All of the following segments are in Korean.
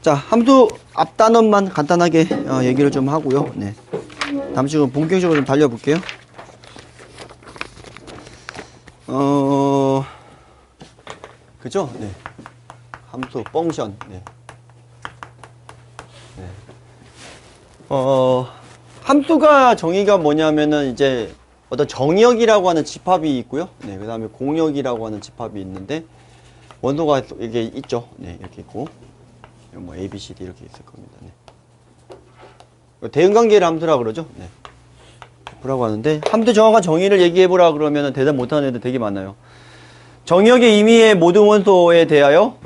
자, 함수 앞 단원만 간단하게 얘기를 좀 하고요. 네. 다음 시간 본격적으로 좀 달려볼게요. 그죠? 네. 함수, 펑션. 네. 네. 함수가 정의가 뭐냐면은 이제 어떤 정의역이라고 하는 집합이 있고요. 네. 그 다음에 공역이라고 하는 집합이 있는데 원소가 이게 있죠. 네. 이렇게 있고. 뭐 A, B, C, D 이렇게 있을 겁니다. 네. 대응관계를 함수라 그러죠. 네. 라고 하는데 함수 정확한 정의를 얘기해보라 그러면 대답 못하는 애들 되게 많아요. 정의역의 임의의 모든 원소에 대하여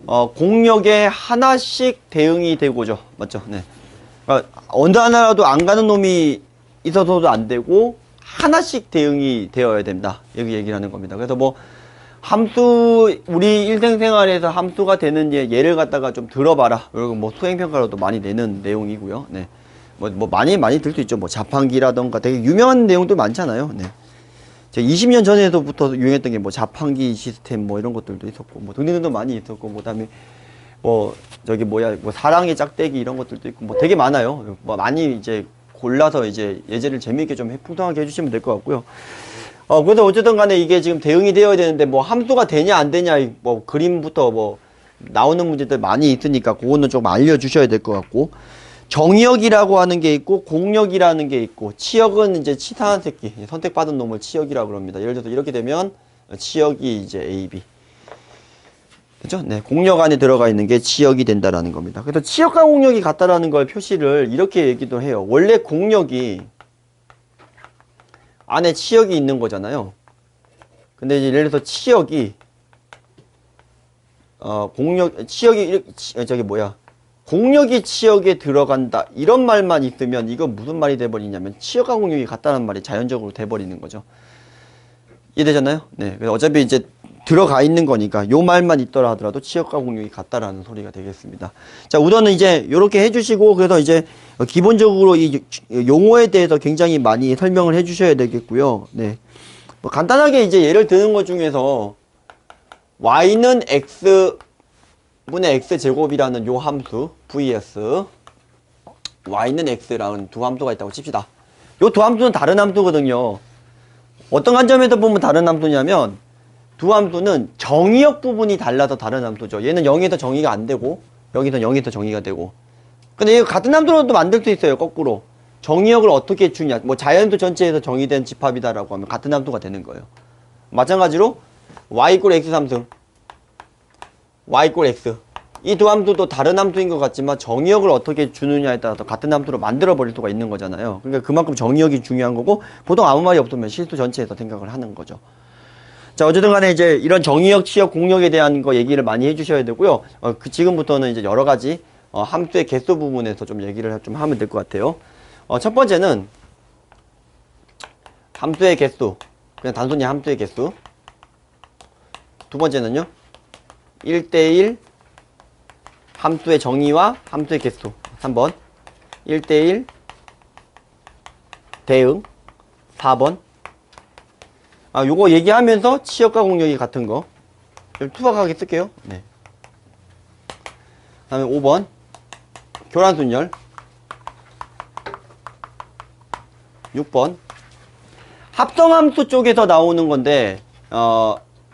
공역에 하나씩 대응이 되고죠. 맞죠? 네. 그러니까 어느 하나라도 안 가는 놈이 있어서도 안 되고 하나씩 대응이 되어야 된다. 여기 얘기를 하는 겁니다. 그래서 뭐 함수 우리 일생생활에서 함수가 되는 예를 갖다가 좀 들어봐라. 그리고 뭐 수행평가로도 많이 내는 내용이고요. 네. 뭐 많이 들 수 있죠. 뭐 자판기라던가 되게 유명한 내용도 많잖아요. 네. 20년 전에서부터 유행했던 게 뭐 자판기 시스템 뭐 이런 것들도 있었고 뭐 등등등도 많이 있었고 뭐 그다음에 뭐 저기 뭐야 뭐 사랑의 짝대기 이런 것들도 있고 뭐 되게 많아요. 뭐 많이 이제 골라서 이제 예제를 재미있게 좀 풍성하게 해주시면 될 것 같고요. 그래서 어쨌든 간에 이게 지금 대응이 되어야 되는데 뭐 함수가 되냐 안 되냐 뭐 그림부터 뭐 나오는 문제들 많이 있으니까 그거는 좀 알려주셔야 될 것 같고 정의역이라고 하는 게 있고 공역이라는 게 있고 치역은 이제 치사한 새끼 선택받은 놈을 치역이라고 그럽니다. 예를 들어서 이렇게 되면 치역이 이제 A, B 그죠? 네, 공역 안에 들어가 있는 게 치역이 된다라는 겁니다. 그래서 치역과 공역이 같다라는 걸 표시를 이렇게 얘기도 해요. 원래 공역이 안에 치역이 있는 거잖아요. 근데 이제 예를 들어서 치역이 치역이 저기 뭐야 공역이 치역에 들어간다 이런 말만 있으면 이건 무슨 말이 돼버리냐면 치역과 공역이 같다는 말이 자연적으로 돼버리는 거죠. 이해되잖아요? 네. 그래서 어차피 이제 들어가 있는 거니까 요 말만 있더라 하더라도 치역과 공역이 같다라는 소리가 되겠습니다. 자, 우선은 이제 요렇게 해주시고 그래서 이제 기본적으로 이 용어에 대해서 굉장히 많이 설명을 해주셔야 되겠고요. 네. 뭐 간단하게 이제 예를 드는 것 중에서 y는 x 분의 x제곱이라는 요 함수 vs y는 x라는 두 함수가 있다고 칩시다. 요 두 함수는 다른 함수거든요. 어떤 관점에서 보면 다른 함수냐면 두 함수는 정의역 부분이 달라서 다른 함수죠. 얘는 0에서 정의가 안 되고 여기서 0에서 정의가 되고 근데 이거 같은 함수로도 만들 수 있어요. 거꾸로 정의역을 어떻게 주냐 뭐 자연수 전체에서 정의된 집합이다라고 하면 같은 함수가 되는 거예요. 마찬가지로 y = x 3승 y = x 이 두 함수도 다른 함수인 것 같지만 정의역을 어떻게 주느냐에 따라서 같은 함수로 만들어 버릴 수가 있는 거잖아요. 그러니까 그만큼 정의역이 중요한 거고 보통 아무 말이 없으면 실수 전체에서 생각을 하는 거죠. 자, 어쨌든 간에 이제 이런 정의역, 치역, 공역에 대한 거 얘기를 많이 해주셔야 되고요. 지금부터는 이제 여러 가지 함수의 개수 부분에서 좀 얘기를 좀 하면 될 것 같아요. 첫 번째는 함수의 개수, 그냥 단순히 함수의 개수. 두 번째는요, 1대1 함수의 정의와 함수의 개수. 3번 1대1 대응. 4번 요거 얘기하면서 치역과 공역이 같은 거 좀 투박하게 쓸게요. 네. 그 다음에 5번 교란순열. 6번 합성함수 쪽에서 나오는 건데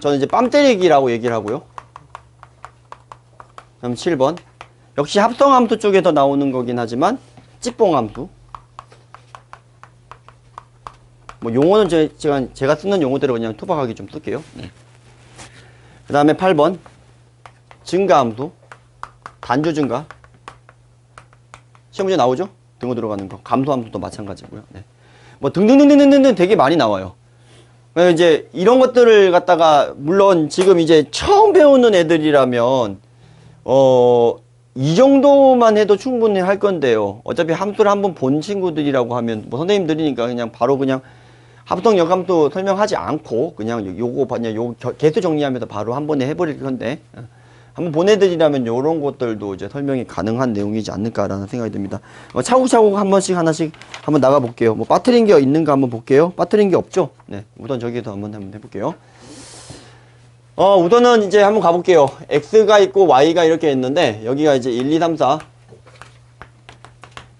저는 이제 빰 때리기라고 얘기를 하고요. 그럼 7번 역시 합성함수 쪽에서 나오는 거긴 하지만 찍봉함수. 뭐 용어는 제가 쓰는 용어대로 그냥 투박하게 좀 쓸게요. 네. 그 다음에 8번 증가함수 단주 증가. 시험 문제 나오죠? 등호 들어가는 거. 감소함수도 마찬가지고요. 네. 뭐 등등등등등등 되게 많이 나와요. 이제 이런 것들을 갖다가 물론 지금 이제 처음 배우는 애들이라면 이 정도만 해도 충분히 할 건데요. 어차피 함수를 한번 본 친구들이라고 하면 뭐 선생님들이니까 그냥 바로 그냥 합성 역함수 설명하지 않고 그냥 요거 개수 정리하면서 바로 한 번에 해버릴 건데 한번 보내드리라면 요런 것들도 이제 설명이 가능한 내용이지 않을까라는 생각이 듭니다. 차곡차곡 한 번씩 하나씩 한번 나가 볼게요. 뭐 빠뜨린 게 있는가 한번 볼게요. 빠뜨린 게 없죠? 네, 우선 저기서 한번 해볼게요. 우선은 이제 한번 가볼게요. X가 있고 Y가 이렇게 있는데, 여기가 이제 1, 2, 3, 4.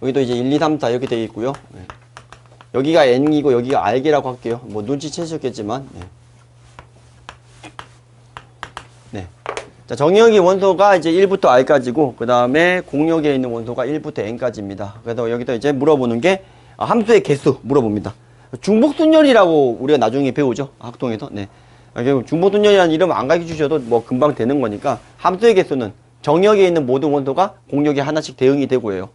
여기도 이제 1, 2, 3, 4 이렇게 되어 있고요. 네. 여기가 N이고, 여기가 R개라고 할게요. 뭐, 눈치채셨겠지만, 네. 네. 자, 정의역의 원소가 이제 1부터 R까지고, 그 다음에 공역에 있는 원소가 1부터 N까지입니다. 그래서 여기서 이제 물어보는 게, 함수의 개수 물어봅니다. 중복순열이라고 우리가 나중에 배우죠. 학통에서. 네. 중복순열이라는 이름 안 가르쳐 주셔도 뭐 금방 되는 거니까 함수의 개수는 정역에 있는 모든 원소가 공역에 하나씩 대응이 되고요.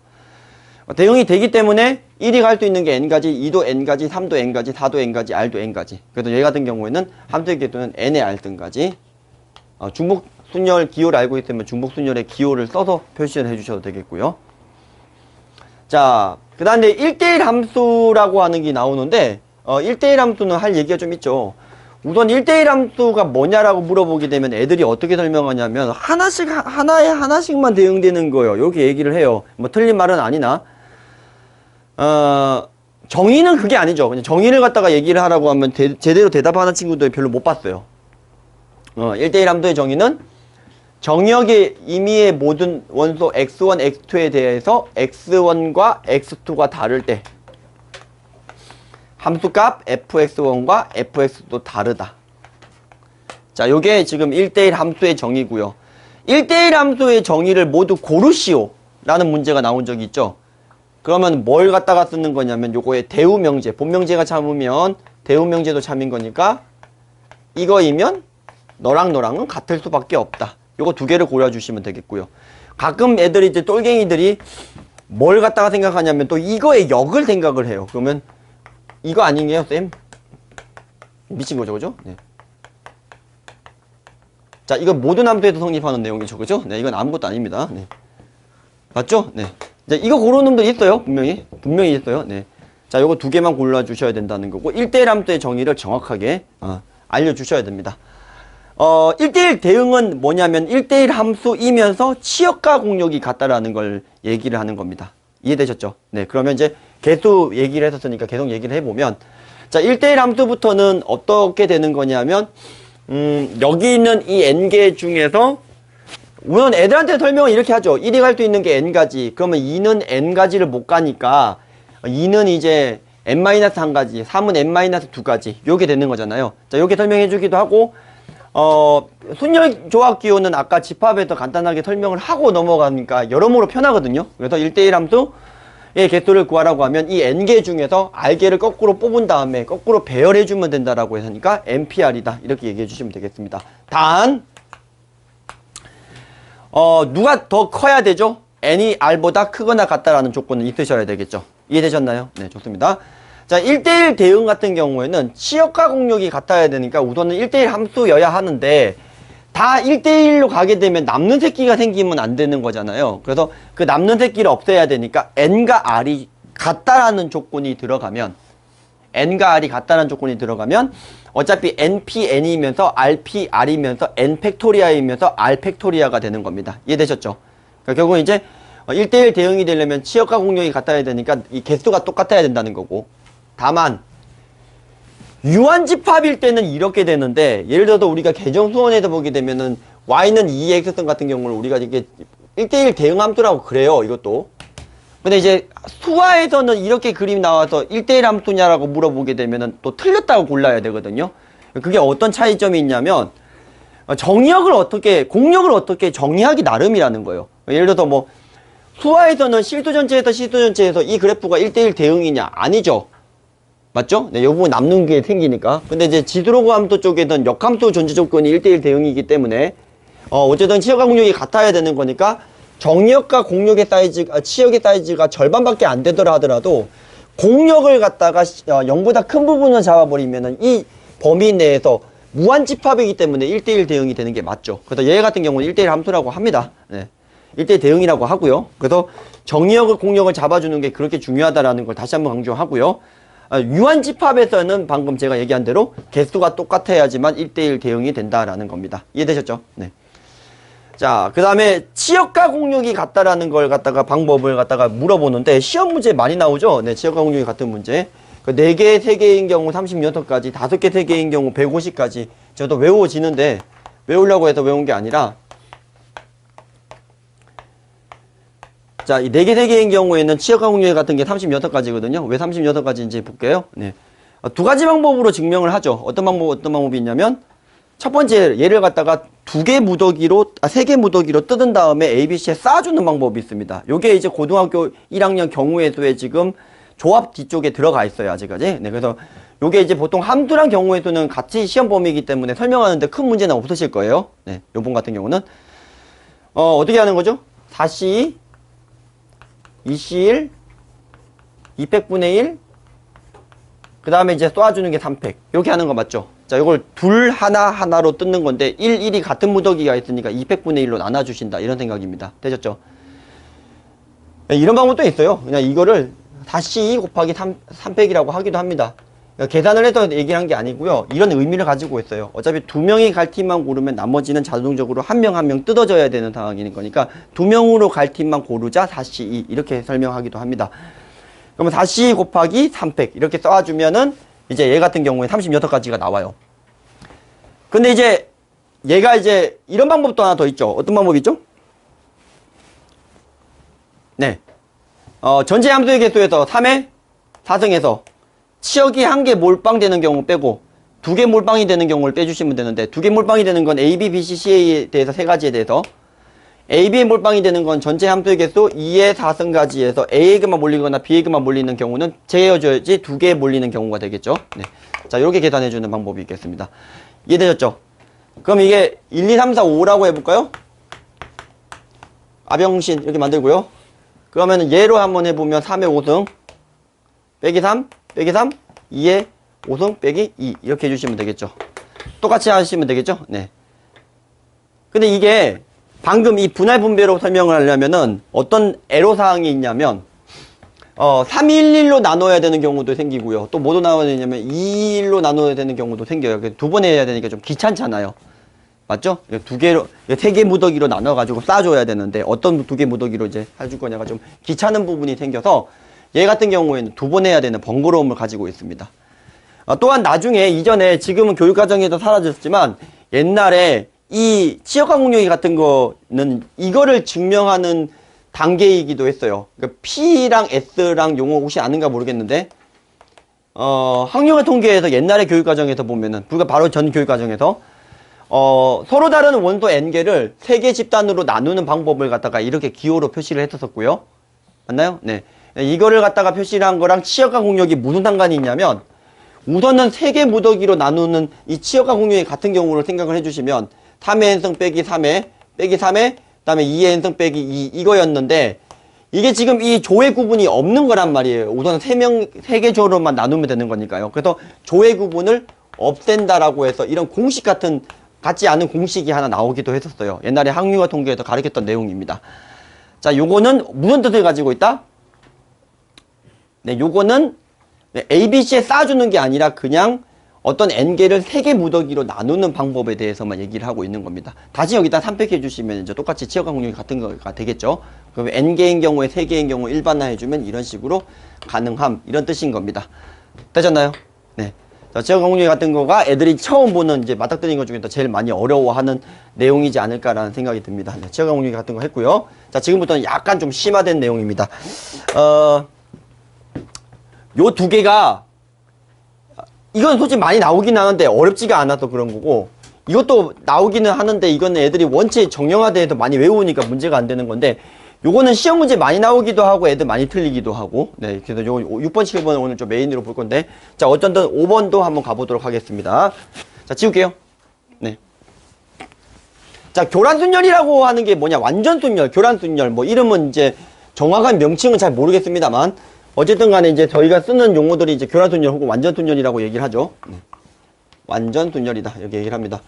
대응이 되기 때문에 1이 갈 수 있는 게 n가지, 2도 n가지, 3도 n가지, 4도 n가지, r도 n가지. 그래서 얘 같은 경우에는 함수의 개수는 n의 r 등까지. 중복순열 기호를 알고 있으면 중복순열의 기호를 써서 표시를 해주셔도 되겠고요. 자, 그 다음에 1대1 함수라고 하는 게 나오는데 1대1 함수는 할 얘기가 좀 있죠. 우선 1대1 함수가 뭐냐라고 물어보게 되면 애들이 어떻게 설명하냐면 하나에 하나씩만 대응되는 거예요. 이렇게 얘기를 해요. 뭐 틀린 말은 아니나 정의는 그게 아니죠. 그냥 정의를 갖다가 얘기를 하라고 하면 제대로 대답하는 친구들 별로 못 봤어요. 1대1 함수의 정의는 정역의 임의의 모든 원소 x1, x2에 대해서 x1과 x2가 다를 때 함수값 fx1과 fx도 다르다. 자, 요게 지금 1대1 함수의 정의고요. 1대1 함수의 정의를 모두 고르시오 라는 문제가 나온 적이 있죠. 그러면 뭘 갖다가 쓰는 거냐면 요거의 대우명제, 본명제가 참으면 대우명제도 참인 거니까 이거이면 너랑 너랑은 같을 수밖에 없다. 요거 두 개를 고려주시면 되겠고요. 가끔 애들이 이제 똘갱이들이 뭘 갖다가 생각하냐면 또 이거의 역을 생각을 해요. 그러면 이거 아니에요, 쌤? 미친 거죠, 그죠? 네. 자, 이건 모든 함수에서 성립하는 내용이죠, 그죠? 네, 이건 아무것도 아닙니다. 네. 맞죠? 네. 이제 이거 고르는 놈들 있어요, 분명히. 분명히 있어요. 네. 자, 요거 두 개만 골라주셔야 된다는 거고, 1대1 함수의 정의를 정확하게 알려주셔야 됩니다. 1대1 대응은 뭐냐면 1대1 함수이면서 치역과 공역이 같다라는 걸 얘기를 하는 겁니다. 이해되셨죠? 네, 그러면 이제 개수 얘기를 했었으니까 계속 얘기를 해보면, 자, 1대1 함수부터는 어떻게 되는 거냐면 여기 있는 이 n개 중에서 우선 애들한테 설명을 이렇게 하죠. 1이 갈 수 있는 게 n가지. 그러면 2는 n가지를 못 가니까 2는 이제 n-1가지, 3은 n-2가지 요게 되는 거잖아요. 자, 요게 설명해 주기도 하고, 순열 조합 기호는 아까 집합에서 간단하게 설명을 하고 넘어가니까 여러모로 편하거든요. 그래서 1대1 함수의 개수를 구하라고 하면 이 n개 중에서 r개를 거꾸로 뽑은 다음에 거꾸로 배열해주면 된다라고 했으니까 npr이다. 이렇게 얘기해 주시면 되겠습니다. 단, 누가 더 커야 되죠? n이 r보다 크거나 같다라는 조건은 있으셔야 되겠죠. 이해되셨나요? 네, 좋습니다. 자, 1대1 대응 같은 경우에는 치역과 공역이 같아야 되니까 우선은 1대1 함수여야 하는데 다 1대1로 가게 되면 남는 새끼가 생기면 안 되는 거잖아요. 그래서 그 남는 새끼를 없애야 되니까 n과 r이 같다라는 조건이 들어가면 n과 r이 같다라는 조건이 들어가면 어차피 npn이면서 rpr이면서 n팩토리아이면서 r팩토리아가 되는 겁니다. 이해되셨죠? 그러니까 결국은 이제 1대1 대응이 되려면 치역과 공역이 같아야 되니까 이 개수가 똑같아야 된다는 거고, 다만 유한집합일 때는 이렇게 되는데, 예를 들어서 우리가 계정수원에서 보게 되면은 y는 2x선 같은 경우는 우리가 이게 1대1 대응 함수라고 그래요, 이것도. 근데 이제 수화에서는 이렇게 그림이 나와서 1대1 함수냐라고 물어보게 되면은 또 틀렸다고 골라야 되거든요. 그게 어떤 차이점이 있냐면 공역을 어떻게 정의하기 나름이라는 거예요. 예를 들어서 뭐 수화에서는 실수 전체에서 이 그래프가 1대1 대응이냐? 아니죠. 맞죠? 네, 이 부분 남는 게 생기니까. 근데 이제 지드로그 함수 쪽에서는 역함수 존재 조건이 1대1 대응이기 때문에 어쨌든 치역과 공역이 같아야 되는 거니까 정역과 공역의 치역의 사이즈가 절반밖에 안 되더라 하더라도 공역을 갖다가 0보다 큰 부분을 잡아버리면은 이 범위 내에서 무한집합이기 때문에 1대1 대응이 되는 게 맞죠. 그래서 얘 같은 경우는 1대1 함수라고 합니다. 네. 1대1 대응이라고 하고요. 그래서 정역을 공역을 잡아주는 게 그렇게 중요하다라는 걸 다시 한번 강조하고요. 유한집합에서는 방금 제가 얘기한 대로 개수가 똑같아야지만 1대1 대응이 된다라는 겁니다. 이해되셨죠? 네. 자, 그 다음에 치역과 공역이 같다라는 걸 갖다가 방법을 갖다가 물어보는데 시험 문제 많이 나오죠? 네, 치역과 공역이 같은 문제. 4개, 3개인 경우 36가지, 5개, 3개인 경우 150까지 저도 외워지는데 외우려고 해서 외운 게 아니라, 자, 이 4개, 3개인 경우에는 치역과 공유의 같은 게 36가지거든요. 왜 36가지인지 볼게요. 네. 두 가지 방법으로 증명을 하죠. 어떤 방법이 있냐면, 첫 번째, 얘를 갖다가 2개 무더기로, 3개 무더기로 뜯은 다음에 ABC에 쌓아주는 방법이 있습니다. 요게 이제 고등학교 1학년 경우의 수에 지금 조합 뒤쪽에 들어가 있어요, 아직까지. 네, 그래서 요게 이제 보통 함수랑 경우의 수는 같이 시험 범위이기 때문에 설명하는데 큰 문제는 없으실 거예요. 네, 요번 같은 경우는. 어떻게 하는 거죠? 4C, 2C1, 200분의 1, 그 다음에 이제 쏘아주는 게 3팩. 이렇게 하는 거 맞죠? 자, 이걸 둘 하나로 뜯는 건데, 1, 1이 같은 무더기가 있으니까 200분의 1로 나눠주신다. 이런 생각입니다. 되셨죠? 네, 이런 방법도 있어요. 그냥 이거를 다시 곱하기 3팩이라고 하기도 합니다. 그러니까 계산을 해서 얘기를 한 게 아니고요. 이런 의미를 가지고 있어요. 어차피 2명이 갈 팀만 고르면 나머지는 자동적으로 한 명 한 명 뜯어져야 되는 상황인 거니까 2명으로 갈 팀만 고르자 4C2 이렇게 설명하기도 합니다. 그러면 4C 곱하기 3팩 이렇게 써주면은 이제 얘 같은 경우에 36가지가 나와요. 근데 이제 얘가 이제 이런 방법도 하나 더 있죠. 어떤 방법이 있죠? 네. 전체 함수의 개수에서 3의 4승에서 치역이 1개 몰빵되는 경우 빼고 2개 몰빵이 되는 경우를 빼주시면 되는데 2개 몰빵이 되는 건 A, B, B, C, C에 대해서 3가지에 대해서 A, B에 몰빵이 되는 건 전체 함수의 개수 2의 4승가지에서 A에게만 몰리거나 B에게만 몰리는 경우는 제어줘야지 2개에 몰리는 경우가 되겠죠. 네. 자, 이렇게 계산해주는 방법이 있겠습니다. 이해되셨죠? 그럼 이게 1, 2, 3, 4, 5라고 해볼까요? 아병신 이렇게 만들고요. 그러면 얘로 한번 해보면 3의 5승 빼기 3 빼기 3 2의 5승 빼기 2 이렇게 해주시면 되겠죠. 똑같이 하시면 되겠죠. 네. 근데 이게 방금 이 분할 분배로 설명을 하려면은 어떤 애로사항이 있냐면 3, 1, 1로 나눠야 되는 경우도 생기고요. 또 뭐로 나눠야 되냐면 2, 1로 나눠야 되는 경우도 생겨요. 2번 해야 되니까 좀 귀찮잖아요. 맞죠? 2개로, 3개 무더기로 나눠가지고 싸줘야 되는데 어떤 2개 무더기로 이제 해줄 거냐가 좀 귀찮은 부분이 생겨서 얘 같은 경우에는 2번 해야 되는 번거로움을 가지고 있습니다. 또한 나중에 이전에 지금은 교육과정에서 사라졌지만 옛날에 이 치역과 공유기 같은 거는 이거를 증명하는 단계이기도 했어요. 그러니까 P랑 S랑 용어 혹시 아는가 모르겠는데 학력화 통계에서 옛날에 교육과정에서 보면은 불과 바로 전 교육과정에서 서로 다른 원소 n개를 3개 집단으로 나누는 방법을 갖다가 이렇게 기호로 표시를 했었고요. 맞나요? 네. 이거를 갖다가 표시를 한 거랑 치역과 공유기 무슨 상관이 있냐면 우선은 3개 무더기로 나누는 이 치역과 공유기 같은 경우를 생각을 해주시면 3의 n승 빼기 3의 빼기 3의 그 다음에 2의 n승 빼기 2 이거였는데 이게 지금 이 조의 구분이 없는 거란 말이에요. 우선 3개 조로만 나누면 되는 거니까요. 그래서 조의 구분을 없앤다라고 해서 이런 공식 같지 않은 공식이 하나 나오기도 했었어요. 옛날에 학력화 통계에서 가르쳤던 내용입니다. 자, 요거는 무슨 뜻을 가지고 있다? 네, 요거는 ABC에 쌓아주는 게 아니라 그냥 어떤 n개를 3개 무더기로 나누는 방법에 대해서만 얘기를 하고 있는 겁니다. 다시 여기다 3팩 해주시면 이제 똑같이 치역과 공유기 같은 거가 되겠죠. 그러면 n개인 경우에 3개인 경우 일반화 해주면 이런 식으로 가능함 이런 뜻인 겁니다. 되셨나요? 네. 자, 치역과 공유기 같은 거가 애들이 처음 보는 이제 맞닥뜨린 것 중에서 제일 많이 어려워하는 내용이지 않을까라는 생각이 듭니다. 네, 치역과 공유기 같은 거 했고요. 자, 지금부터는 약간 좀 심화된 내용입니다. 요 2개가 이건 솔직히 많이 나오긴 하는데 어렵지가 않아서 그런 거고 이것도 나오기는 하는데 이거는 애들이 원체 정형화돼서 많이 외우니까 문제가 안 되는 건데 요거는 시험 문제 많이 나오기도 하고 애들 많이 틀리기도 하고 네 그래서 요 6번 7번은 오늘 좀 메인으로 볼 건데 자 어쩐든 5번도 한번 가보도록 하겠습니다. 자 지울게요. 네. 자 교란순열이라고 하는 게 뭐냐 완전순열 교란순열 뭐 이름은 이제 정확한 명칭은 잘 모르겠습니다만 어쨌든 간에 이제 저희가 쓰는 용어들이 이제 교란순열 혹은 완전순열이라고 얘기를 하죠. 완전순열이다. 이렇게 얘기를 합니다.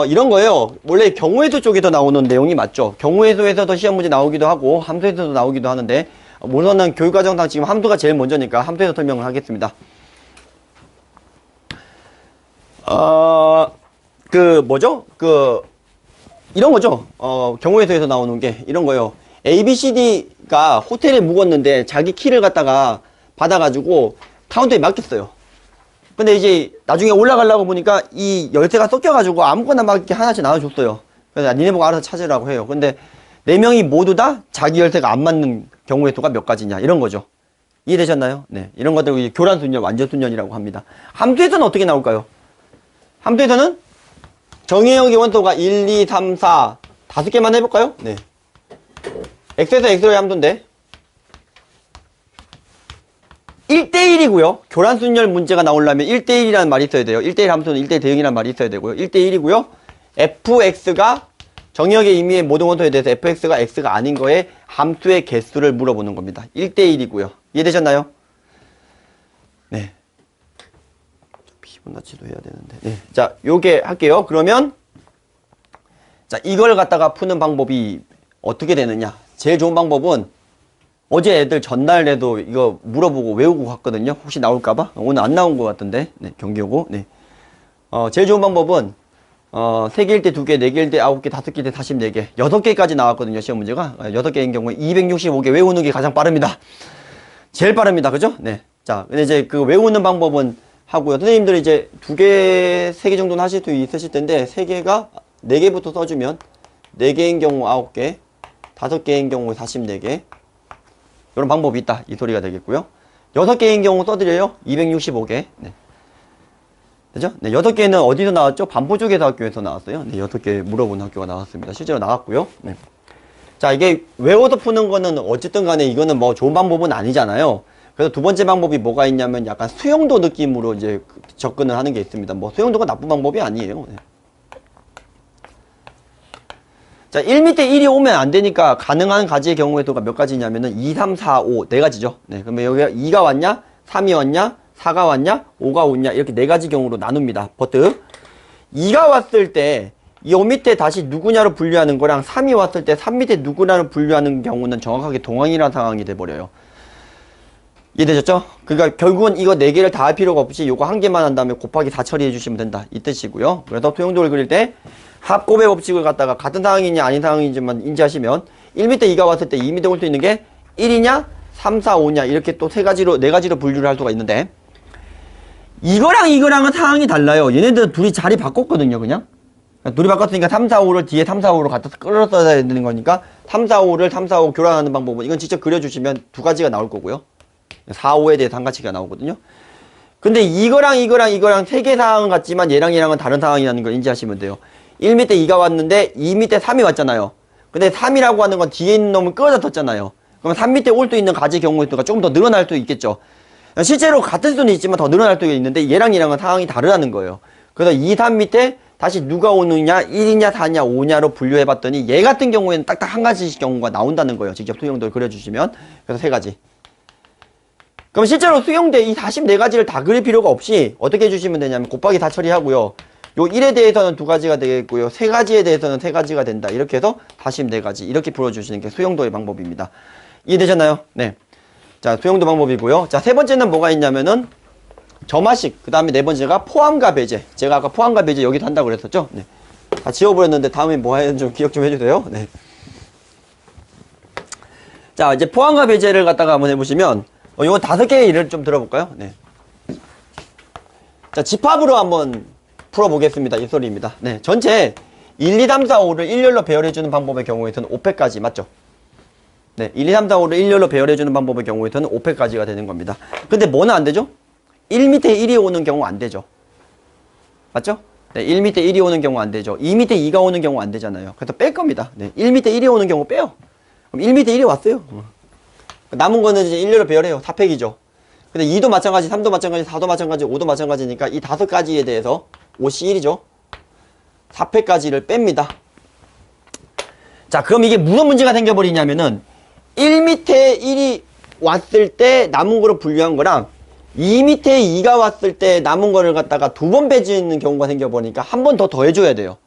이런 거예요. 원래 경우의 수 쪽에서 나오는 내용이 맞죠. 경우의 수에서도 시험 문제 나오기도 하고 함수에서도 나오기도 하는데 우선은 교육과정상 지금 함수가 제일 먼저니까 함수에서 설명을 하겠습니다. 이런 거죠. 경우의 수에서 나오는 게 이런 거예요. 근데 이제 나중에 올라가려고 보니까 이 열쇠가 섞여가지고 아무거나 막 이렇게 하나씩 나눠줬어요. 그래서 니네 보고 알아서 찾으라고 해요. 근데 4명이 모두 다 자기 열쇠가 안 맞는 경우의 수가 몇 가지냐 이런 거죠. 이해되셨나요? 네, 이런 것들 교란순열, 완전순열이라고 합니다. 함수에서는 어떻게 나올까요? 함수에서는 정의역의 원소가 1, 2, 3, 4 5개만 해볼까요? 네. x에서 x로의 함수인데 1대1이고요. 교란순열 문제가 나오려면 1대1이라는 말이 있어야 돼요. 1대1 함수는 1대 대응이라는 말이 있어야 되고요. 1대1이고요. fx가 정의역의 의미의 모든 원소에 대해서 fx가 x가 아닌 거에 함수의 개수를 물어보는 겁니다. 1대1이고요. 이해되셨나요? 네. 피보나치도 해야 되는데. 네. 자, 요게 할게요. 그러면 자, 이걸 갖다가 푸는 방법이 어떻게 되느냐? 제일 좋은 방법은 어제 애들 전날에도 이거 물어보고 외우고 갔거든요. 혹시 나올까봐? 오늘 안 나온 것 같던데. 네, 경기오고. 네. 제일 좋은 방법은 3개일 때 2개, 4개일 때 9개, 5개일 때 44개, 6개까지 나왔거든요. 시험 문제가. 6개인 경우에 265개 외우는 게 가장 빠릅니다. 제일 빠릅니다. 그죠? 네. 자, 근데 이제 그 외우는 방법은 하고요. 선생님들 이제 2개, 3개 정도는 하실 수 있으실 텐데 3개가 4개부터 써주면 4개인 경우 9개, 5개인 경우 44개 이런 방법이 있다. 이 소리가 되겠고요. 6개인 경우 써드려요. 265개. 네. 그죠? 네, 6개는 어디서 나왔죠? 반포중개사 학교에서 나왔어요. 네, 6개 물어본 학교가 나왔습니다. 실제로 나왔고요. 네. 자, 이게 외워서 푸는 거는 어쨌든 간에 이거는 뭐 좋은 방법은 아니잖아요. 그래서 두 번째 방법이 뭐가 있냐면 약간 수용도 느낌으로 이제 접근을 하는 게 있습니다. 뭐 수용도가 나쁜 방법이 아니에요. 네. 자, 1 밑에 1이 오면 안 되니까 가능한 가지의 경우의 수가 몇 가지냐면은 2, 3, 4, 5, 4가지죠. 네, 그러면 여기가 2가 왔냐? 3이 왔냐? 4가 왔냐? 5가 왔냐? 이렇게 4가지 경우로 나눕니다. 버트. 2가 왔을 때, 이 밑에 다시 누구냐로 분류하는 거랑 3이 왔을 때 3 밑에 누구냐로 분류하는 경우는 정확하게 동항이라는 상황이 돼버려요. 이해되셨죠? 그러니까 결국은 이거 4개를 다 할 필요가 없이 요거 1개만 한 다음에 곱하기 4 처리해 주시면 된다. 이 뜻이고요. 그래서 소용도를 그릴 때 합곱의 법칙을 갖다가 같은 상황이냐 아닌 상황인지만 인지하시면 1 밑에 2가 왔을 때 2 밑에 올 수 있는 게 1이냐 3, 4, 5냐 이렇게 또 4가지로 분류를 할 수가 있는데 이거랑은 상황이 달라요. 얘네들 둘이 자리 바꿨거든요. 그냥 둘이 바꿨으니까 3, 4, 5를 뒤에 3, 4, 5로 갖다 끌어써야 되는 거니까 3, 4, 5를 3, 4, 5 교란하는 방법은 이건 직접 그려주시면 2가지가 나올 거고요. 4, 5에 대해서 한 가지가 나오거든요. 근데 이거랑 3개 상황은 같지만 얘랑은 다른 상황이라는 걸 인지하시면 돼요. 1 밑에 2가 왔는데 2 밑에 3이 왔잖아요. 근데 3이라고 하는 건 뒤에 있는 놈을 끌어다 뒀잖아요. 그럼 3 밑에 올 수 있는 가지 경우의 수가 조금 더 늘어날 수 있겠죠. 실제로 같은 수는 있지만 더 늘어날 수가 있는데 얘랑은 상황이 다르다는 거예요. 그래서 2, 3 밑에 다시 누가 오느냐 1이냐 4냐 5냐로 분류해 봤더니 얘 같은 경우에는 딱딱 한 가지 경우가 나온다는 거예요. 직접 수용도를 그려주시면. 그래서 3가지. 그럼 실제로 수용대 이 44가지를 다 그릴 필요가 없이 어떻게 해주시면 되냐면 곱하기 4 처리하고요. 요 1에 대해서는 2가지가 되겠고요. 3가지에 대해서는 3가지가 된다. 이렇게 해서 44가지 이렇게 풀어주시는 게 수용도의 방법입니다. 이해되셨나요? 네. 자, 수용도 방법이고요. 자, 세 번째는 뭐가 있냐면은 점화식. 그 다음에 네 번째가 포함과 배제. 제가 아까 포함과 배제 여기도 한다고 그랬었죠? 네. 다 지워버렸는데 다음에 뭐 하는지 좀 기억 좀 해주세요. 네. 자, 이제 포함과 배제를 갖다가 한번 해보시면 요거 5개의 예를 좀 들어볼까요? 네. 자, 집합으로 한번 풀어보겠습니다. 이 소리입니다. 네. 전체 1, 2, 3, 4, 5를 일렬로 배열해주는 방법의 경우에서는 5팩까지 맞죠? 네. 1, 2, 3, 4, 5를 일렬로 배열해주는 방법의 경우에서는 5팩까지가 되는 겁니다. 근데 뭐는 안 되죠? 1 밑에 1이 오는 경우 안 되죠. 맞죠? 네. 1 밑에 1이 오는 경우 안 되죠. 2 밑에 2가 오는 경우 안 되잖아요. 그래서 뺄 겁니다. 네. 1 밑에 1이 오는 경우 빼요. 그럼 1 밑에 1이 왔어요. 남은 거는 이제 일렬로 배열해요. 4팩이죠. 근데 2도 마찬가지, 3도 마찬가지, 4도 마찬가지, 5도 마찬가지니까 이 5가지에 대해서 5C1이죠. 4팩까지를 뺍니다. 자, 그럼 이게 무슨 문제가 생겨버리냐면은 1 밑에 1이 왔을 때 남은 거로 분류한 거랑 2 밑에 2가 왔을 때 남은 거를 갖다가 2번 빼지는 경우가 생겨버리니까 한 번 더 더해줘야 돼요.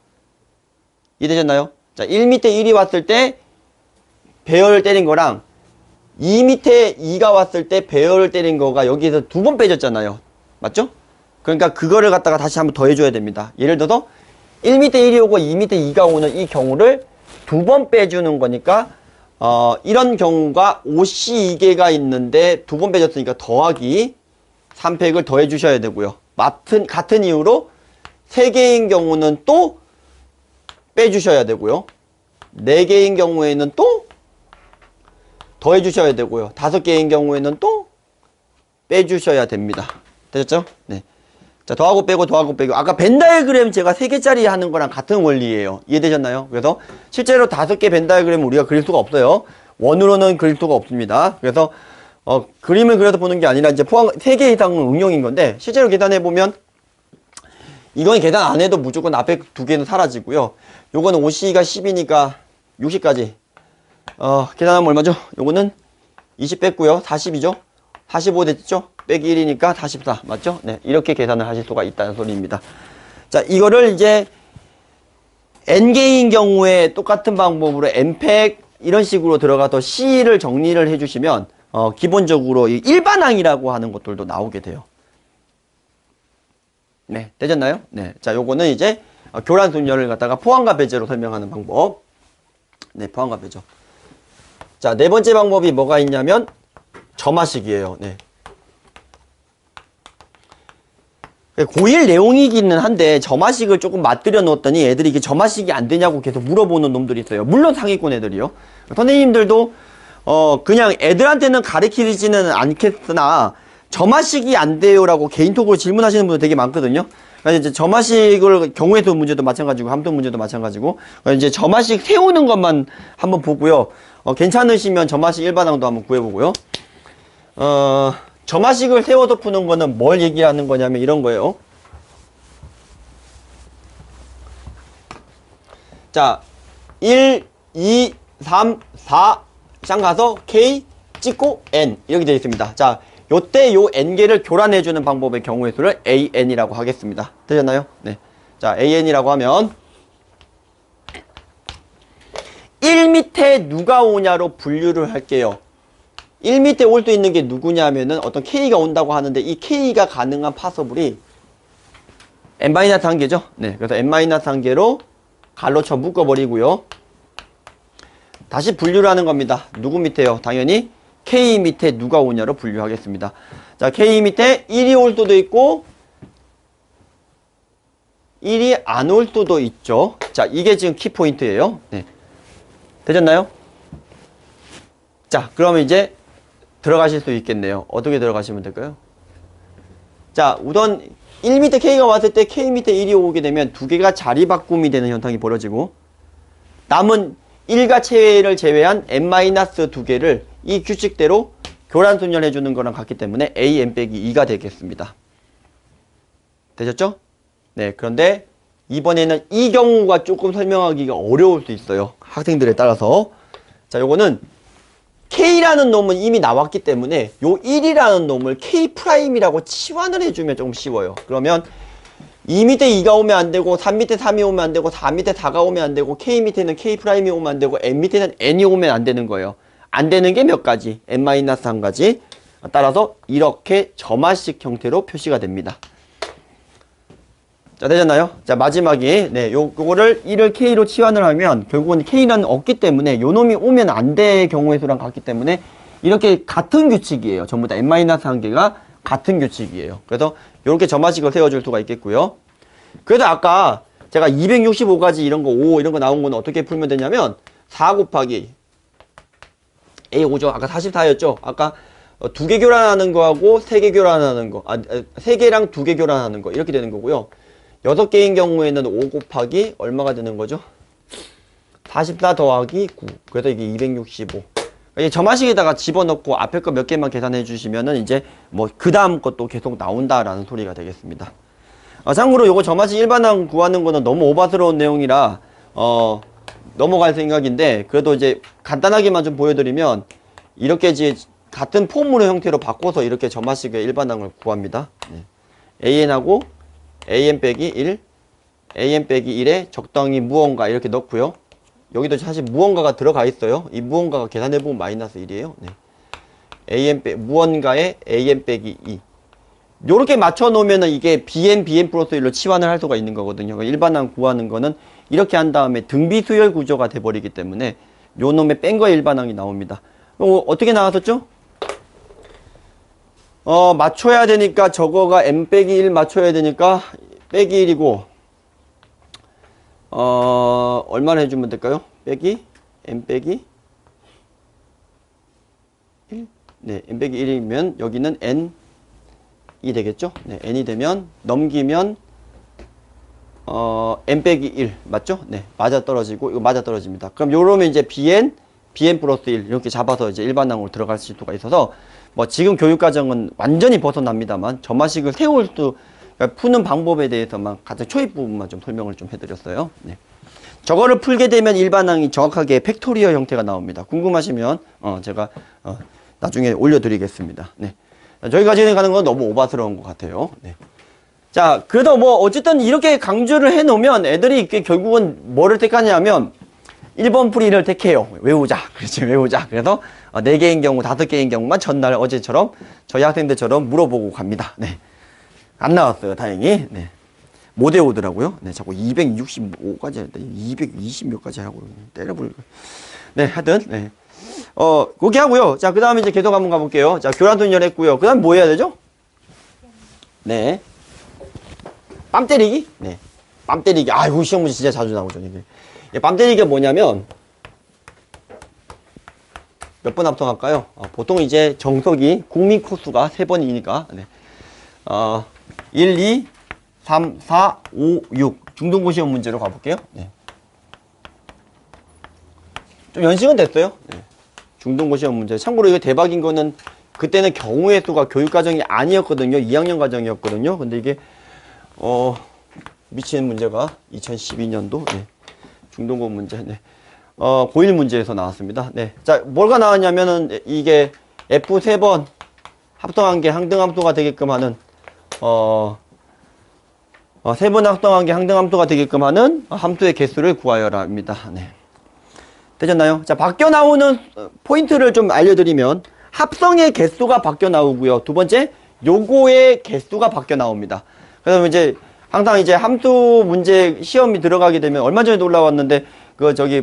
이해되셨나요? 자, 1 밑에 1이 왔을 때 배열을 때린 거랑 2 밑에 2가 왔을 때 배열을 때린 거가 여기에서 2번 빼졌잖아요. 맞죠? 그러니까 그거를 갖다가 다시 한번 더 해줘야 됩니다. 예를 들어서 1 밑에 1이 오고 2 밑에 2가 오는 이 경우를 2번 빼주는 거니까 이런 경우가 5C2개가 있는데 2번 빼졌으니까 더하기 3팩을 더 해주셔야 되고요. 같은 이유로 3개인 경우는 또 빼주셔야 되고요. 4개인 경우에는 또 더해주셔야 되고요. 5개인 경우에는 또 빼주셔야 됩니다. 되셨죠? 네. 자, 더하고 빼고 더하고 빼고. 아까 벤 다이어그램 제가 3개짜리 하는 거랑 같은 원리예요. 이해되셨나요? 그래서 실제로 5개 벤 다이어그램을 우리가 그릴 수가 없어요. 원으로는 그릴 수가 없습니다. 그래서 그림을 그려서 보는 게 아니라 이제 3개 이상은 응용인 건데, 실제로 계산해 보면 이건 계산 안 해도 무조건 앞에 2개는 사라지고요. 요거는 5C가 10이니까 60까지. 계산하면 얼마죠? 요거는 20 뺐고요. 40이죠? 45 됐죠? 빼기 1이니까 44. 맞죠? 네. 이렇게 계산을 하실 수가 있다는 소리입니다. 자, 이거를 이제 N개인 경우에 똑같은 방법으로 N팩 이런 식으로 들어가서 C를 정리를 해주시면, 기본적으로 이 일반항이라고 하는 것들도 나오게 돼요. 네. 되셨나요? 네. 자, 요거는 이제 교란순열을 갖다가 포함과 배제로 설명하는 방법. 네. 포함과 배제. 자, 4번째 방법이 뭐가 있냐면 점화식이에요. 네. 고1 내용이기는 한데 점화식을 조금 맞들여 놓았더니 애들이 이게 점화식이 안 되냐고 계속 물어보는 놈들이 있어요. 물론 상위권 애들이요. 선생님들도 그냥 애들한테는 가르치지는 않겠으나 점화식이 안 돼요라고 개인톡으로 질문하시는 분들 되게 많거든요. 그래서 이제 점화식을 경우의 문제도 마찬가지고 함수 문제도 마찬가지고 이제 점화식 세우는 것만 한번 보고요. 괜찮으시면 점화식 일반항도 한번 구해보고요. 점화식을 세워서 푸는 거는 뭘 얘기하는 거냐면 이런 거예요. 자, 1, 2, 3, 4 쌍 가서 K 찍고 N 이렇게 되어 있습니다. 자, 요때 요 N개를 교란해주는 방법의 경우의 수를 AN이라고 하겠습니다. 되셨나요? 네. 자, AN이라고 하면 1 밑에 누가 오냐로 분류를 할게요. 1 밑에 올 수 있는 게 누구냐면은 어떤 K가 온다고 하는데 이 K가 가능한 파서블이 N-1개죠. 네. 그래서 N-1개로 갈로쳐 묶어버리고요. 다시 분류를 하는 겁니다. 누구 밑에요? 당연히 K 밑에 누가 오냐로 분류하겠습니다. 자, K 밑에 1이 올 수도 있고 1이 안 올 수도 있죠. 자, 이게 지금 키포인트예요. 네. 되셨나요? 자, 그러면 이제 들어가실 수 있겠네요. 어떻게 들어가시면 될까요? 자, 우선 1 밑에 K가 왔을 때 K 밑에 1이 오게 되면 두 개가 자리 바꿈이 되는 현상이 벌어지고 남은 1과 체를 제외한 N-2개를 이 규칙대로 교란순열 해주는 거랑 같기 때문에 AN 빼기 2가 되겠습니다. 되셨죠? 네, 그런데 이번에는 이 경우가 조금 설명하기가 어려울 수 있어요. 학생들에 따라서. 자, 요거는 K라는 놈은 이미 나왔기 때문에 요 1이라는 놈을 K'이라고 치환을 해주면 조금 쉬워요. 그러면 2 밑에 2가 오면 안 되고 3 밑에 3이 오면 안 되고 4 밑에 4가 오면 안 되고 K 밑에는 K'이 오면 안 되고 N 밑에는 N이 오면 안 되는 거예요. 안 되는 게 몇 가지? N-1가지. 따라서 이렇게 점화식 형태로 표시가 됩니다. 자, 되셨나요? 자, 마지막에 요거를 1을 K로 치환을 하면 결국은 K라는 없기 때문에 요 놈이 오면 안 될 경우의 수랑 같기 때문에 이렇게 같은 규칙이에요. 전부 다 N-1개가 같은 규칙이에요. 그래서 이렇게 점화식을 세워줄 수가 있겠고요. 그래서 아까 제가 265가지 이런 거 5 이런 거 나온 거는 어떻게 풀면 되냐면 4 곱하기 A5죠. 아까 44였죠. 아까 2개 교란하는 거하고 3개 교란하는 거 3개랑 2개 교란하는 거 이렇게 되는 거고요. 6개인 경우에는 5 곱하기 얼마가 되는 거죠? 44 더하기 9. 그래서 이게 265. 이 점화식에다가 집어넣고 앞에 거 몇 개만 계산해 주시면은 이제 뭐 그 다음 것도 계속 나온다라는 소리가 되겠습니다. 참고로 요거 점화식 일반항 구하는 거는 너무 오바스러운 내용이라 넘어갈 생각인데 그래도 이제 간단하게만 좀 보여드리면 이렇게 이제 같은 폼으로 형태로 바꿔서 이렇게 점화식의 일반항을 구합니다. 네. AN하고 AN 빼기 1, AN 빼기 1에 적당히 무언가 이렇게 넣고요. 여기도 사실 무언가가 들어가 있어요. 이 무언가가 계산해보면 마이너스 1이에요. 네. 무언가에 AN 빼기 2. 요렇게 맞춰놓으면은 이게 BN 플러스 1로 치환을 할 수가 있는 거거든요. 일반항 구하는 거는 이렇게 한 다음에 등비수열 구조가 돼버리기 때문에 요 놈의 뺀 거의 일반항이 나옵니다. 어떻게 나왔었죠? 맞춰야 되니까 저거가 n 빼기 1 맞춰야 되니까 빼기 1이고 얼마나 해주면 될까요? 빼기 n 빼기 1. 네, n 빼기 1이면 여기는 n이 되겠죠? 네, n이 되면 넘기면 n 빼기 1 맞죠? 네, 맞아 떨어지고 이거 맞아 떨어집니다. 그럼 요러면 이제 bn 플러스 1 이렇게 잡아서 이제 일반항으로 들어갈 수가 있어서 뭐 지금 교육과정은 완전히 벗어납니다만 점화식을 세울 수 그러니까 푸는 방법에 대해서만 가장 초입 부분만 좀 설명을 좀 해드렸어요. 네. 저거를 풀게 되면 일반항이 정확하게 팩토리얼 형태가 나옵니다. 궁금하시면 제가 나중에 올려드리겠습니다. 네. 저기까지 가는 건 너무 오바스러운 것 같아요. 네. 자, 그래도 뭐 어쨌든 이렇게 강조를 해놓으면 애들이 결국은 뭐를 택하냐면 1번 풀이를 택해요. 외우자. 그렇지, 외우자. 그래서 4개인 경우, 5개인 경우만 전날 어제처럼 저희 학생들처럼 물어보고 갑니다. 네. 안 나왔어요, 다행히. 네. 못 외우더라고요. 네, 자꾸 265까지 했다. 220 몇 가지 하고 때려버리고. 네, 하여튼, 네. 그렇게 하고요. 자, 그 다음에 이제 계속 한번 가볼게요. 자, 교란손열 했고요. 그 다음 뭐 해야 되죠? 네. 빰 때리기? 네. 빰 때리기. 아이고, 시험 문제 진짜 자주 나오죠, 이게. 빰 때리기가 뭐냐면, 몇 번 합성할까요? 보통 이제 정석이 국민 코수가 3번이니까, 네. 1, 2, 3, 4, 5, 6. 중등고 시험 문제로 가볼게요. 네. 좀 연식은 됐어요. 네. 중등고 시험 문제. 참고로 이거 대박인 거는 그때는 경우의 수가 교육과정이 아니었거든요. 2학년 과정이었거든요. 근데 이게, 미치는 문제가 2012년도, 네. 중등고 문제, 네. 고1 문제에서 나왔습니다. 네. 자, 뭐가 나왔냐면은 이게 F 3번 합성한 게 항등함수가 되게끔 하는, 3번 합성한 게 항등함수가 되게끔 하는 함수의 개수를 구하여라 합니다. 네. 되셨나요? 자, 바뀌어 나오는 포인트를 좀 알려드리면 합성의 개수가 바뀌어 나오고요. 두 번째, 요거의 개수가 바뀌어 나옵니다. 그래서 이제 항상 이제 함수 문제 시험이 들어가게 되면 얼마 전에도 올라왔는데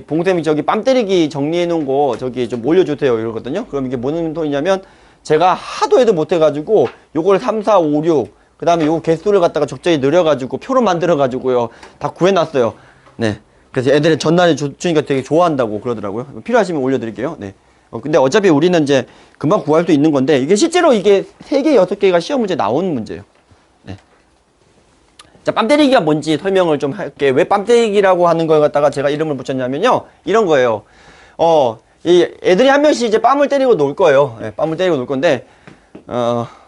봉쌤이 빰 때리기 정리해 놓은 거 좀 올려주세요 이러거든요. 그럼 이게 무슨 소리냐면 제가 하도 해도 못해가지고 요걸 3, 4, 5, 6 그 다음에 요 개수를 갖다가 적절히 늘려가지고 표로 만들어가지고요. 다 구해놨어요. 네. 그래서 애들이 전날에 주니까 되게 좋아한다고 그러더라고요. 필요하시면 올려드릴게요. 네. 근데 어차피 우리는 이제 금방 구할 수 있는 건데 이게 실제로 이게 3개, 6개가 시험 문제 나오는 문제예요. 네. 자, 빰 때리기가 뭔지 설명을 좀 할게요. 왜 빰 때리기라고 하는 걸 갖다가 제가 이름을 붙였냐면요. 이런 거예요. 이 애들이 한 명씩 이제 빰을 때리고 놀 거예요. 네, 빰을 때리고 놀 건데,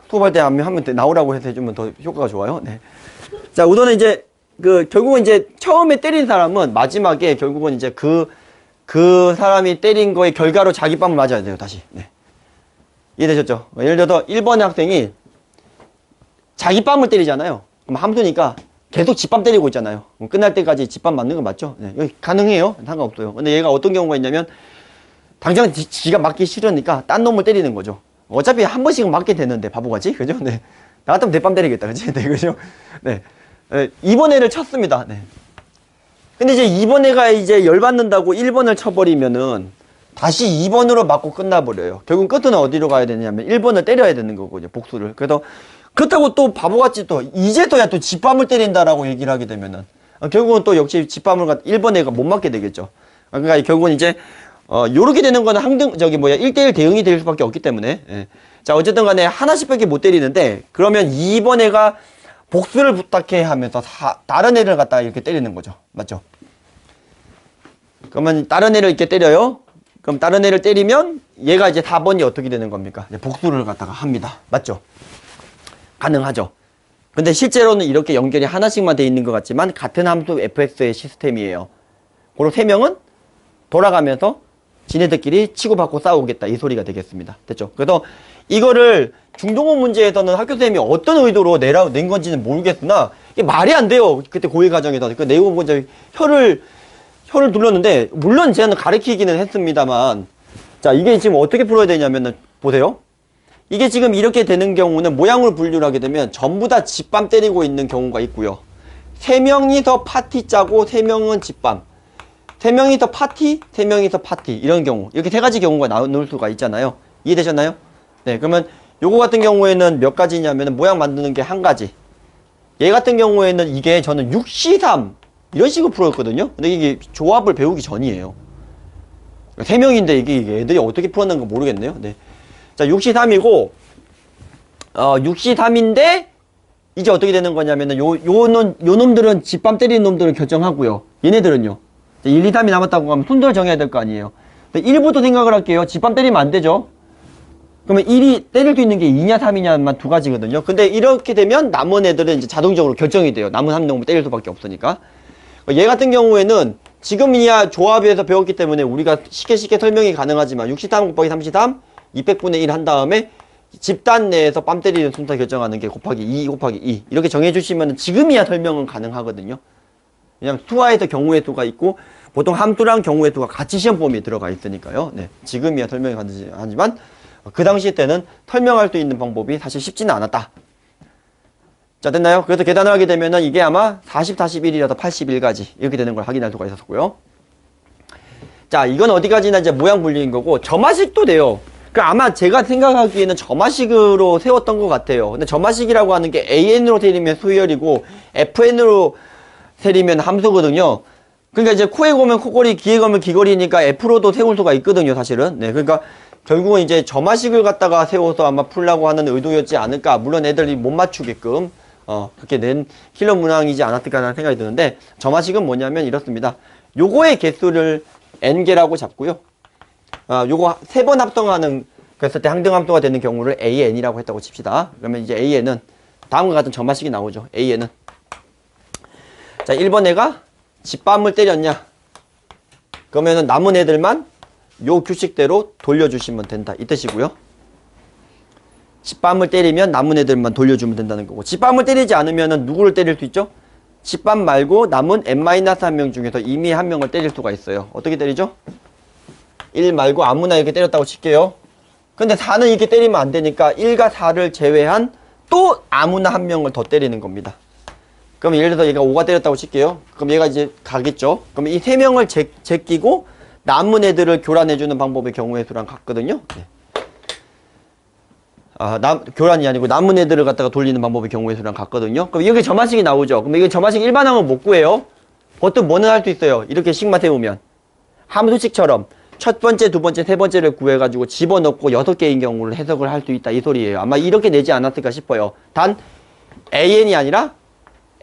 수업할 때 하면 나오라고 해서 해주면 더 효과가 좋아요. 네. 자, 우선은 이제, 결국은 이제 처음에 때린 사람은 마지막에 결국은 이제 그 사람이 때린 거의 결과로 자기 빰을 맞아야 돼요, 다시. 네. 이해되셨죠? 예를 들어서 1번의 학생이 자기 빰을 때리잖아요. 그럼 함수니까 계속 집밤 때리고 있잖아요. 끝날 때까지 집밤 맞는 거 맞죠? 네, 여기 가능해요. 상관없어요. 근데 얘가 어떤 경우가 있냐면 당장 지가 맞기 싫으니까 딴 놈을 때리는 거죠. 어차피 한 번씩은 맞게 되는데 바보같이 그죠? 네. 나 같으면 대밤 때리겠다. 그치? 네, 그죠? 네. 2번 애를 쳤습니다. 네. 근데 이제 2번 애가 이제 열받는다고 1번을 쳐버리면은 다시 2번으로 맞고 끝나버려요. 결국 끝은 어디로 가야 되냐면 1번을 때려야 되는 거거든요. 복수를. 그래서 그렇다고 또 바보같이 또 이제서야 또 집밤을 때린다라고 얘기를 하게 되면은 결국은 또 역시 집밤을 1번 애가 못 맞게 되겠죠. 그러니까 결국은 이제 요렇게 되는 거는 1대1 대응이 될 수밖에 없기 때문에 예. 자, 어쨌든 간에 하나씩밖에 못 때리는데 그러면 2번 애가 복수를 부탁해 하면서 다른 애를 갖다가 이렇게 때리는 거죠. 맞죠? 그러면 다른 애를 이렇게 때려요. 그럼 다른 애를 때리면 얘가 이제 4번이 어떻게 되는 겁니까? 복수를 갖다가 합니다. 맞죠? 가능하죠. 근데 실제로는 이렇게 연결이 하나씩만 돼 있는 것 같지만 같은 함수 fx의 시스템이에요. 그리고 3명은 돌아가면서 지네들끼리 치고받고 싸우겠다 이 소리가 되겠습니다. 됐죠? 그래서 이거를 중등호 문제에서는 학교 선생님이 어떤 의도로 낸 건지는 모르겠으나 이게 말이 안 돼요. 그때 고1 과정에서 그 내용 보자 혀를 눌렀는데 물론 제가 가르치기는 했습니다만 자, 이게 지금 어떻게 풀어야 되냐면은 보세요. 이게 지금 이렇게 되는 경우는 모양을 분류를 하게 되면 전부 다 집밤 때리고 있는 경우가 있고요. 3명이서 파티 짜고 3명은 집밤. 3명이서 파티, 3명이서 파티. 이런 경우. 이렇게 3가지 경우가 나올 수가 있잖아요. 이해되셨나요? 네, 그러면 요거 같은 경우에는 몇 가지냐면 모양 만드는 게 한 가지. 얘 같은 경우에는 이게 저는 6C3 이런 식으로 풀었거든요. 근데 이게 조합을 배우기 전이에요. 3명인데 이게 애들이 어떻게 풀었는가 모르겠네요. 네. 자, 6C3이고 6C3인데 이제 어떻게 되는 거냐면은 요 놈들은 집밤 때리는 놈들을 결정하고요. 얘네들은요. 1, 2, 3이 남았다고 하면 순서를 정해야 될 거 아니에요. 1부터 생각을 할게요. 집밤 때리면 안 되죠. 그러면 1이 때릴 수 있는 게 2냐 3이냐만 두 가지거든요. 근데 이렇게 되면 남은 애들은 이제 자동적으로 결정이 돼요. 남은 한 놈을 때릴 수밖에 없으니까. 얘 같은 경우에는 지금이야 조합에서 배웠기 때문에 우리가 쉽게 설명이 가능하지만 63 곱하기 33 200분의 1 한 다음에 집단 내에서 뺨 때리는 순서 결정하는 게 곱하기 2 곱하기 2 이렇게 정해주시면 지금이야 설명은 가능하거든요. 왜냐면 수화에서 경우의 수가 있고 보통 함수랑 경우의 수가 같이 시험 범위에 들어가 있으니까요. 네, 지금이야 설명이 가능하지만 그 당시 때는 설명할 수 있는 방법이 사실 쉽지는 않았다. 자, 됐나요? 그래서 계산을 하게 되면은 이게 아마 40, 41이라서 81가지 이렇게 되는 걸 확인할 수가 있었고요. 자, 이건 어디까지나 이제 모양 분리인 거고 점화식도 돼요. 그 아마 제가 생각하기에는 점화식으로 세웠던 것 같아요. 근데 점화식이라고 하는 게 AN으로 세리면 수열이고 FN으로 세리면 함수거든요. 그러니까 이제 코에 걸면 코걸이, 귀에 걸면 귀걸이니까 F로도 세울 수가 있거든요, 사실은. 네, 그러니까 결국은 이제 점화식을 갖다가 세워서 아마 풀라고 하는 의도였지 않을까. 물론 애들이 못 맞추게끔 그렇게 낸 킬러 문항이지 않았을까라는 생각이 드는데 점화식은 뭐냐면 이렇습니다. 요거의 개수를 n개라고 잡고요. 요거 3번 합성하는 그랬을 때 항등함수가 되는 경우를 AN이라고 했다고 칩시다. 그러면 이제 AN은 다음과 같은 점화식이 나오죠. AN은 자 1번 애가 집밤을 때렸냐? 그러면은 남은 애들만 요 규칙대로 돌려주시면 된다. 이 뜻이고요. 집밤을 때리면 남은 애들만 돌려주면 된다는 거고 집밤을 때리지 않으면은 누구를 때릴 수 있죠? 집밤 말고 남은 n-1명 중에서 이미 한 명을 때릴 수가 있어요. 어떻게 때리죠? 1 말고 아무나 이렇게 때렸다고 칠게요. 근데 4는 이렇게 때리면 안 되니까 1과 4를 제외한 또 아무나 한 명을 더 때리는 겁니다. 그럼 예를 들어서 얘가 5가 때렸다고 칠게요. 그럼 얘가 이제 가겠죠. 그럼 이 3명을 제끼고 남은 애들을 교란해주는 방법의 경우의 수랑 같거든요. 네. 교란이 아니고 남은 애들을 갖다가 돌리는 방법의 경우의 수랑 같거든요. 그럼 이렇게 점화식이 나오죠. 그럼 이게 점화식 일반항은 못 구해요. 보통 뭐는 할 수 있어요. 이렇게 식마 세우면 함수식처럼 첫 번째, 두 번째, 세 번째를 구해가지고 집어넣고 6개인 경우를 해석을 할 수 있다 이 소리예요. 아마 이렇게 내지 않았을까 싶어요. 단 AN이 아니라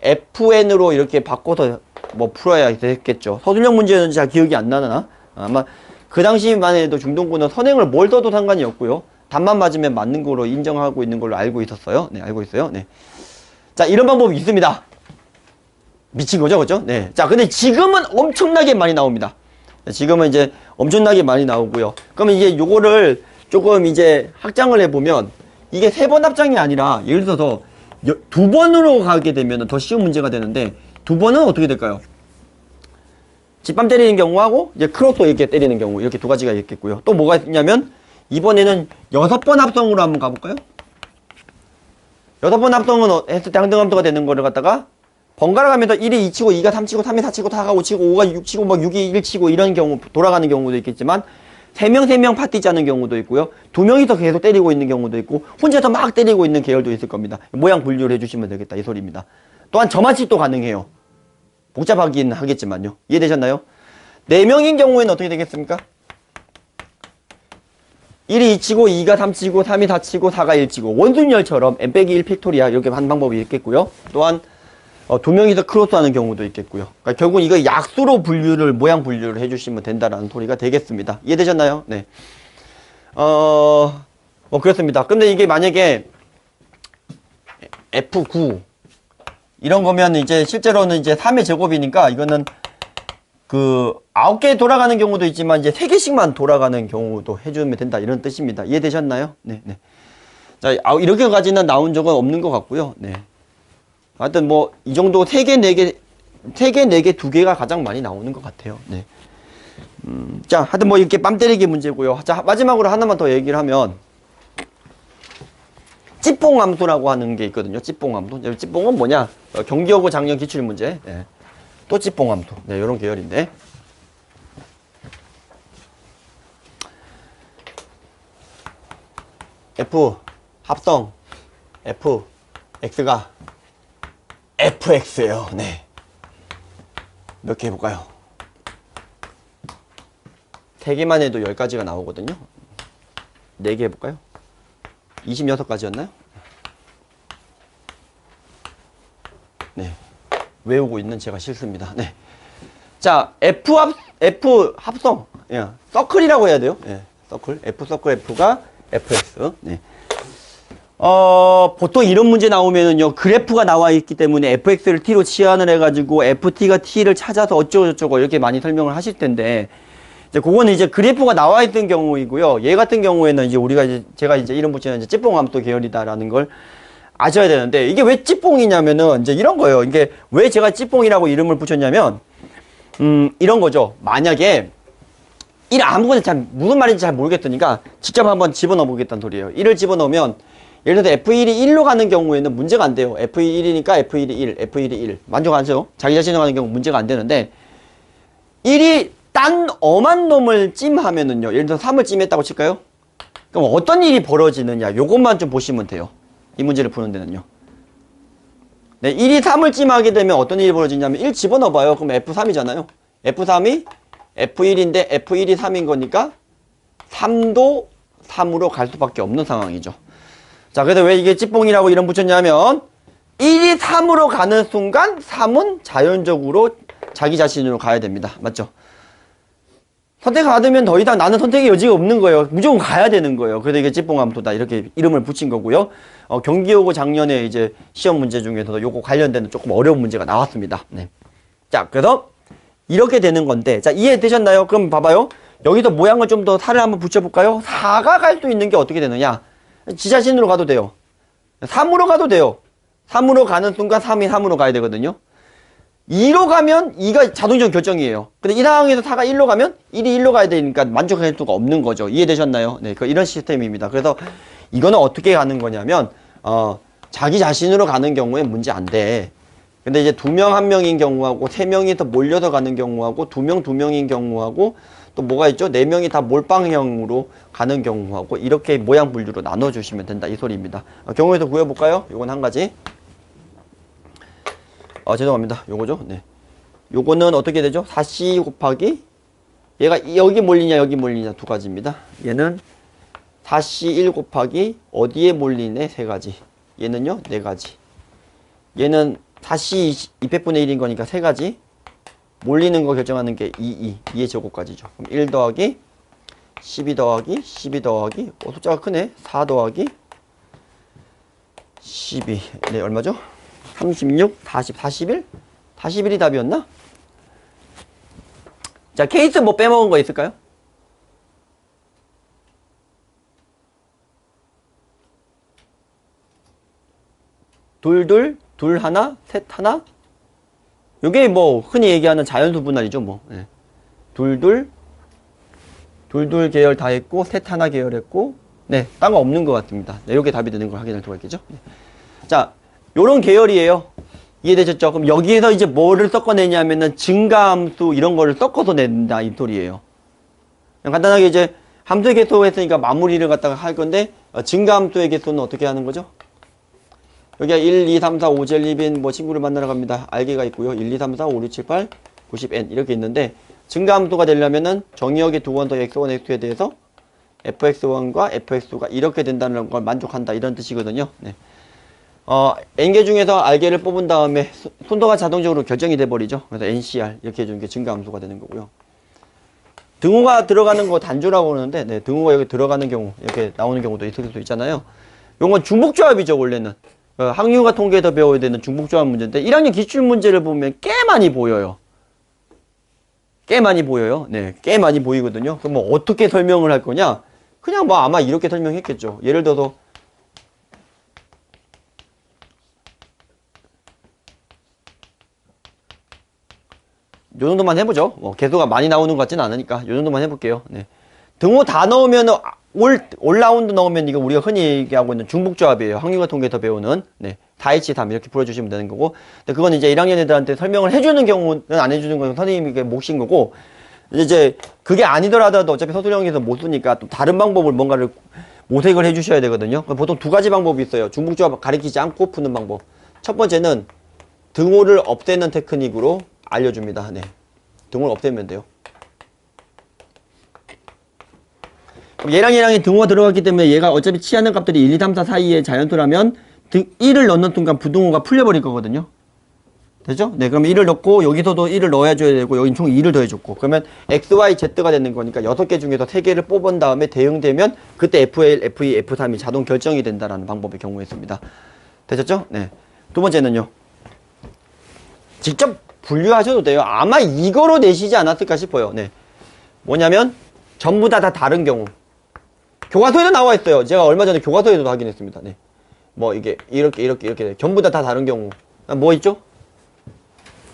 FN으로 이렇게 바꿔서 뭐 풀어야 됐겠죠. 서술형 문제는 잘 기억이 안 나나? 아마 그 당시만 해도 중동부는 선행을 뭘 써도 상관이 없고요. 답만 맞으면 맞는 거로 인정하고 있는 걸로 알고 있었어요. 네, 알고 있어요. 네. 자, 이런 방법이 있습니다. 미친 거죠, 그죠? 네. 자, 근데 지금은 엄청나게 많이 나옵니다. 지금은 이제 엄청나게 많이 나오고요. 그러면 이제 요거를 조금 이제 확장을 해보면 이게 3번 합장이 아니라 예를 들어서 2번으로 가게 되면 더 쉬운 문제가 되는데 2번은 어떻게 될까요? 집밤 때리는 경우하고 이제 크로스 이렇게 때리는 경우 이렇게 두 가지가 있겠고요. 또 뭐가 있냐면 이번에는 6번 합성으로 한번 가볼까요? 6번 합성은 했을 때 항등함수가 되는 거를 갖다가 번갈아 가면서 1이 2 치고 2가 3 치고 3이 4 치고 4가 5 치고 5가 6 치고 막 6이 1 치고 이런 경우 돌아가는 경우도 있겠지만 3명 파티 짜는 경우도 있고요. 2명이서 계속 때리고 있는 경우도 있고 혼자서 막 때리고 있는 계열도 있을 겁니다. 모양 분류를 해주시면 되겠다 이 소리입니다. 또한 점화식도 가능해요. 복잡하긴 하겠지만요. 이해되셨나요? 4명인 경우에는 어떻게 되겠습니까? 1이 2 치고 2가 3 치고 3이 4 치고 4가 1 치고 원순열처럼 n-1 팩토리아 이렇게 한 방법이 있겠고요. 또한 2명이서 크로스하는 경우도 있겠고요. 그러니까 결국 이거 약수로 분류를 모양 분류를 해주시면 된다라는 소리가 되겠습니다. 이해되셨나요? 네. 뭐 그렇습니다. 근데 이게 만약에 F9 이런 거면 이제 실제로는 이제 3의 제곱이니까 이거는 그 9개 돌아가는 경우도 있지만 이제 3개씩만 돌아가는 경우도 해주면 된다 이런 뜻입니다. 이해되셨나요? 네, 네. 자, 이렇게까지는 나온 적은 없는 것 같고요. 네. 하여튼 뭐 이 정도 3개, 4개, 3개, 4개, 2개가 가장 많이 나오는 것 같아요. 네. 자, 하여튼 뭐 이렇게 뺨 때리기 문제고요. 자, 마지막으로 하나만 더 얘기를 하면 찌뽕 함수라고 하는 게 있거든요. 찌뽕 함수. 찌뽕은 뭐냐? 경기여고 작년 기출 문제. 네. 또 찌뽕 함수. 네, 이런 계열인데. F 합성 F, X가 FX예요. 네. 몇 개 해볼까요? 3개만 해도 10가지가 나오거든요. 4개 해볼까요? 26가지였나요? 네. 외우고 있는 제가 싫습니다. 네. 자, F 합성. 예. 서클이라고 해야 돼요. 예. 서클. F 서클 F가 FX. 네. 보통 이런 문제 나오면은요, 그래프가 나와 있기 때문에 fx를 t로 치환을 해가지고 ft가 t를 찾아서 어쩌고저쩌고 이렇게 많이 설명을 하실 텐데, 이제 그거는 이제 그래프가 나와 있던 경우이고요. 얘 같은 경우에는 이제 우리가 이제 제가 이제 이름 붙이는 이제 찌뽕함수 계열이다라는 걸 아셔야 되는데, 이게 왜 찌뽕이냐면은 이제 이런 거예요. 이게 왜 제가 찌뽕이라고 이름을 붙였냐면, 이런 거죠. 만약에 1 아무거나 잘 무슨 말인지 잘 모르겠으니까 직접 한번 집어넣어 보겠다는 소리예요. 1을 집어넣으면 예를 들어서 F1이 1로 가는 경우에는 문제가 안 돼요. F1이니까 F1이 1, F1이 1. 만족하죠? 자기 자신으로 가는 경우 문제가 안 되는데, 1이 딴 엄한 놈을 찜하면은요, 예를 들어서 3을 찜했다고 칠까요? 그럼 어떤 일이 벌어지느냐, 요것만 좀 보시면 돼요. 이 문제를 푸는 데는요. 네, 1이 3을 찜하게 되면 어떤 일이 벌어지냐면, 1 집어넣어봐요. 그럼 F3이잖아요. F3이 F1인데 F1이 3인 거니까 3도 3으로 갈 수밖에 없는 상황이죠. 자, 그래서 왜 이게 찌뽕이라고 이름 붙였냐면 1이 3으로 가는 순간 3은 자연적으로 자기 자신으로 가야 됩니다. 맞죠? 선택 받으면 더 이상 나는 선택의 여지가 없는 거예요. 무조건 가야 되는 거예요. 그래서 이게 찌뽕함수다 이렇게 이름을 붙인 거고요. 경기여고 작년에 이제 시험 문제 중에서도 요거 관련된 조금 어려운 문제가 나왔습니다. 네. 자, 그래서 이렇게 되는 건데, 자, 이해되셨나요? 그럼 봐봐요. 여기서 모양을 좀 더 살을 한번 붙여볼까요? 4가 갈 수 있는 게 어떻게 되느냐? 지 자신으로 가도 돼요. 3으로 가도 돼요. 3으로 가는 순간 3이 3으로 가야 되거든요. 2로 가면 2가 자동적 결정이에요. 근데 이 상황에서 4가 1로 가면 1이 1로 가야 되니까 만족할 수가 없는 거죠. 이해되셨나요? 네, 이런 시스템입니다. 그래서 이거는 어떻게 가는 거냐면, 자기 자신으로 가는 경우에 문제 안 돼. 근데 이제 2명 1명인 경우하고 3명이서 몰려서 가는 경우하고 2명 2명인 경우하고 또 뭐가 있죠? 4명이 다 몰빵형으로 가는 경우하고 이렇게 모양 분류로 나눠주시면 된다 이 소리입니다. 경우에서 구해볼까요? 요건 한 가지. 죄송합니다. 요거죠. 네. 요거는 어떻게 되죠? 4C 곱하기 얘가 여기 몰리냐 여기 몰리냐 두 가지입니다. 얘는 4C 1 곱하기 어디에 몰리네 세 가지. 얘는요 4가지. 얘는 4C 200분의 1인 거니까 세 가지. 몰리는 거 결정하는 게 2의 제곱까지죠. 그럼 1 더하기 12 더하기 12 더하기 숫자가 크네. 4 더하기 12. 네, 얼마죠? 36, 40, 41? 41이 답이었나? 자, 케이스 뭐 빼먹은 거 있을까요? 둘, 하나, 셋, 하나? 요게 뭐 흔히 얘기하는 자연수 분할이죠, 뭐. 네. 둘 계열 다 했고, 셋 하나 계열 했고, 네, 딴 거 없는 것 같습니다. 네, 요게 답이 되는 걸 확인할 수가 있겠죠. 네. 자, 요런 계열이에요. 이해되셨죠? 그럼 여기에서 이제 뭐를 섞어내냐면은 증가함수 이런 거를 섞어서 낸다 이 소리예요. 그냥 간단하게 이제 함수의 개수 했으니까 마무리를 갖다가 할 건데, 증가함수의 개수는 어떻게 하는 거죠? 여기가 1, 2, 3, 4, 5, 젤, 리빈 뭐 친구를 만나러 갑니다. 알게가 있고요. 1, 2, 3, 4, 5, 6, 7, 8, 90n 이렇게 있는데, 증가함수가 되려면은 정의역의 두 번 더 x1, x2에 대해서 fx1과 fx가 이렇게 된다는 걸 만족한다 이런 뜻이거든요. 네. n개 중에서 r개를 뽑은 다음에 순서가 자동적으로 결정이 돼 버리죠. 그래서 ncr 이렇게 해주는 게 증가함수가 되는 거고요. 등호가 들어가는 거 단조라고 하는데, 네, 등호가 여기 들어가는 경우 이렇게 나오는 경우도 있을 수 있잖아요. 이건 중복조합이죠 원래는. 학류가 통계에서 배워야 되는 중복조합 문제인데 1학년 기출문제를 보면 꽤 많이 보여요. 꽤 많이 보여요. 네, 꽤 많이 보이거든요. 그럼 뭐 어떻게 설명을 할 거냐? 그냥 뭐 아마 이렇게 설명했겠죠. 예를 들어서 요 정도만 해보죠. 개수가 많이 나오는 것 같지는 않으니까 요 정도만 해볼게요. 네. 등호 다 넣으면 올라운드 넣으면 이거 우리가 흔히 얘기하고 있는 중복조합이에요. 학류가 통계에서 배우는. 네. 4H3 이렇게 풀어주시면 되는 거고. 근데 그건 이제 1학년 애들한테 설명을 해주는 경우는 안 해주는 건 선생님에게 몫인 거고. 이제 그게 아니더라도 어차피 서술형에서 못 쓰니까 또 다른 방법을 뭔가를 모색을 해주셔야 되거든요. 보통 두 가지 방법이 있어요. 중복조합 가리키지 않고 푸는 방법. 첫 번째는 등호를 없애는 테크닉으로 알려줍니다. 네. 등호를 없애면 돼요. 그럼 얘랑 얘랑이 등호가 들어갔기 때문에 얘가 어차피 취하는 값들이 1, 2, 3, 4 사이에 자연수라면 1을 넣는 순간 부등호가 풀려버릴 거거든요. 되죠? 네, 그럼 1을 넣고 여기서도 1을 넣어줘야 되고 여긴 총 2를 더해줬고 그러면 x, y, z가 되는 거니까 6개 중에서 3개를 뽑은 다음에 대응되면 그때 f1, f2, f3이 자동 결정이 된다라는 방법의 경우였습니다. 되셨죠? 네. 두 번째는요. 직접 분류하셔도 돼요. 아마 이거로 내시지 않았을까 싶어요. 네. 뭐냐면 전부 다 다른 경우. 교과서에도 나와 있어요. 제가 얼마 전에 교과서에도 확인했습니다. 네. 뭐 이게 이렇게 전부 다 다른 경우. 뭐 있죠?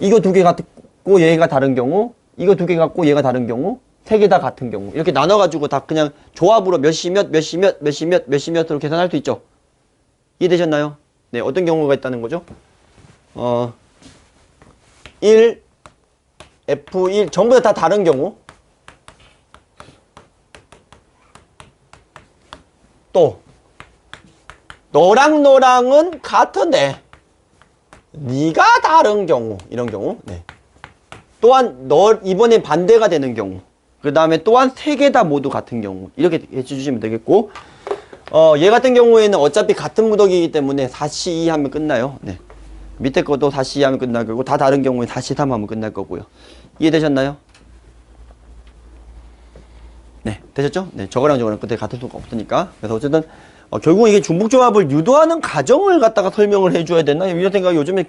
이거 두 개 같고 얘가 다른 경우, 이거 두 개 같고 얘가 다른 경우, 세 개 다 같은 경우. 이렇게 나눠가지고 다 그냥 조합으로 몇시 몇, 몇시 몇, 몇시 몇, 몇시 몇으로 계산할 수 있죠. 이해되셨나요? 네, 어떤 경우가 있다는 거죠? 1, F1, 전부 다 다른 경우. 또, 너랑은 같은데, 네가 다른 경우, 이런 경우. 네. 또한 이번에 반대가 되는 경우. 그 다음에 또한 세 개 다 모두 같은 경우. 이렇게 해주시면 되겠고, 얘 같은 경우에는 어차피 같은 무더기이기 때문에 4C2 하면 끝나요. 네. 밑에 것도 4C2 하면 끝날 거고, 다 다른 경우에 4C3 하면 끝날 거고요. 이해되셨나요? 네. 되셨죠? 네. 저거랑 끝에 같은 수가 없으니까. 그래서 어쨌든, 결국 이게 중복조합을 유도하는 과정을 갖다가 설명을 해줘야 되나? 이런 생각이 요즘에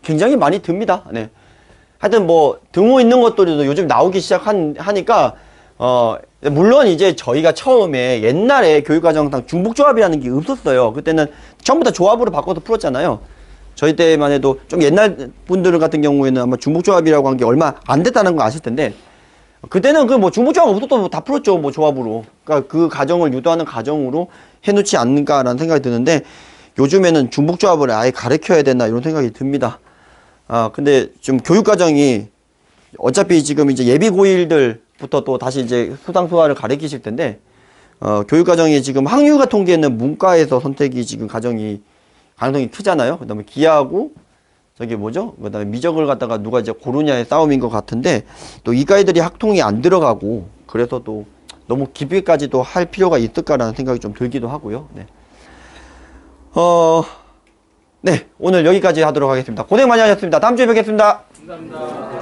굉장히 많이 듭니다. 네. 하여튼 뭐, 등호 있는 것들도 요즘 나오기 시작하니까, 물론 이제 저희가 처음에 옛날에 교육과정상 중복조합이라는 게 없었어요. 그때는 전부 다 조합으로 바꿔서 풀었잖아요. 저희 때만 해도 좀 옛날 분들 같은 경우에는 아마 중복조합이라고 한 게 얼마 안 됐다는 거 아실 텐데, 그때는 그 뭐 중복조합 없어도 다 풀었죠. 뭐 조합으로. 그러니까 그 과정을 유도하는 과정으로 해놓지 않는가라는 생각이 드는데 요즘에는 중복조합을 아예 가르쳐야 되나 이런 생각이 듭니다. 근데 좀 교육과정이 어차피 지금 이제 예비 고1들부터 또 다시 이제 수상수화를 가르치실 텐데 교육과정이 지금 학류가 통계는 문과에서 선택이 지금 가능성이 크잖아요. 그 다음에 기하고 저기 뭐죠? 그 다음에 미적을 갖다가 누가 이제 고르냐의 싸움인 것 같은데 또 이과애들이 학통이 안 들어가고 그래서 또 너무 깊이까지도 할 필요가 있을까라는 생각이 좀 들기도 하고요. 네. 네. 오늘 여기까지 하도록 하겠습니다. 고생 많이 하셨습니다. 다음 주에 뵙겠습니다. 감사합니다.